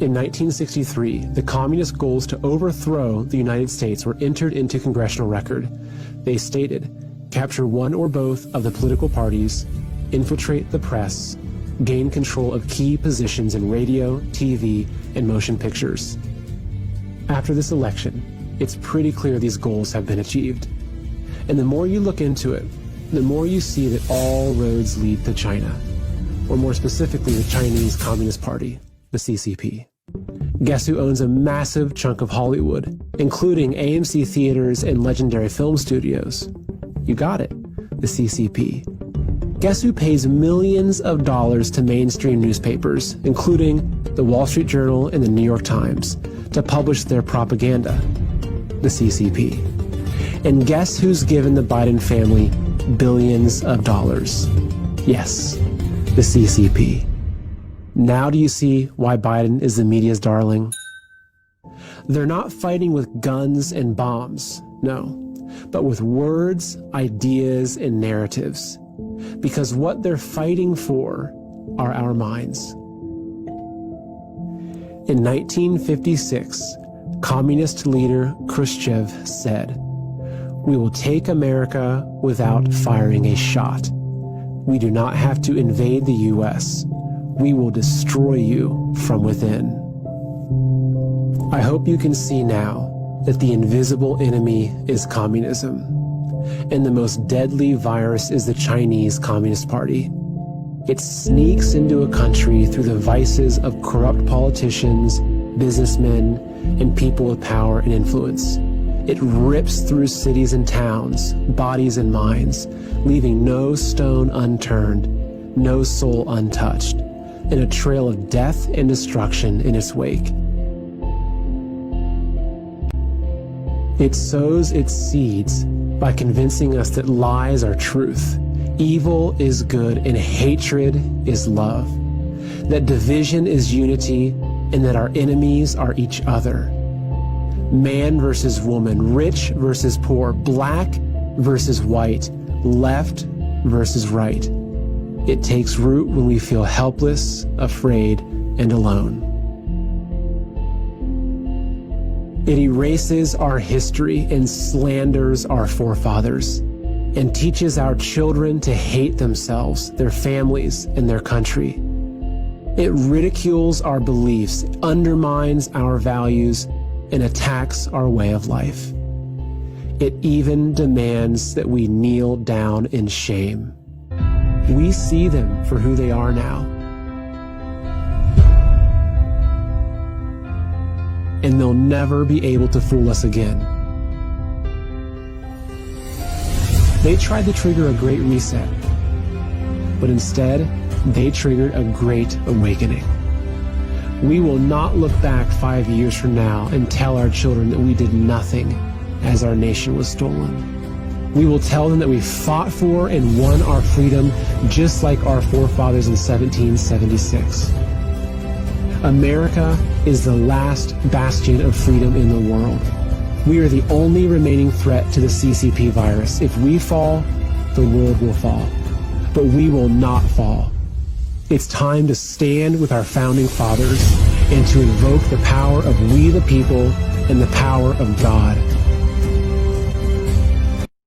In 1963, the communist goals to overthrow the United States were entered into congressional record. They stated, capture one or both of the political parties, infiltrate the press, gain control of key positions in radio, TV, and motion pictures. After this election, it's pretty clear these goals have been achieved. And the more you look into it, the more you see that all roads lead to China, or more specifically the Chinese Communist Party, the CCP. Guess who owns a massive chunk of Hollywood, including AMC theaters and legendary film studios? You got it, the CCP. Guess who pays millions of dollars to mainstream newspapers, including the Wall Street Journal and the New York Times, to publish their propaganda? The CCP. And guess who's given the Biden family billions of dollars? Yes, the CCP. Now do you see why Biden is the media's darling? They're not fighting with guns and bombs, no, but with words, ideas, and narratives. Because what they're fighting for are our minds. In 1956, communist leader Khrushchev said, "We will take America without firing a shot. We do not have to invade the U.S. We will destroy you from within." I hope you can see now that the invisible enemy is communism, and the most deadly virus is the Chinese Communist Party. It sneaks into a country through the vices of corrupt politicians, businessmen, and people with power and influence. It rips through cities and towns, bodies and minds, leaving no stone unturned, no soul untouched, and a trail of death and destruction in its wake. It sows its seeds by convincing us that lies are truth, evil is good, and hatred is love, that division is unity, and that our enemies are each other. Man versus woman, rich versus poor, black versus white, left versus right. It takes root when we feel helpless, afraid, and alone. It erases our history and slanders our forefathers, and teaches our children to hate themselves, their families, and their country. It ridicules our beliefs, undermines our values, and attacks our way of life. It even demands that we kneel down in shame. We see them for who they are now. And they'll never be able to fool us again. They tried to trigger a great reset, but instead, they triggered a great awakening. We will not look back 5 years from now and tell our children that we did nothing as our nation was stolen. We will tell them that we fought for and won our freedom just like our forefathers in 1776. America is the last bastion of freedom in the world. We are the only remaining threat to the CCP virus. If we fall, the world will fall. But we will not fall. It's time to stand with our founding fathers and to invoke the power of we the people and the power of God.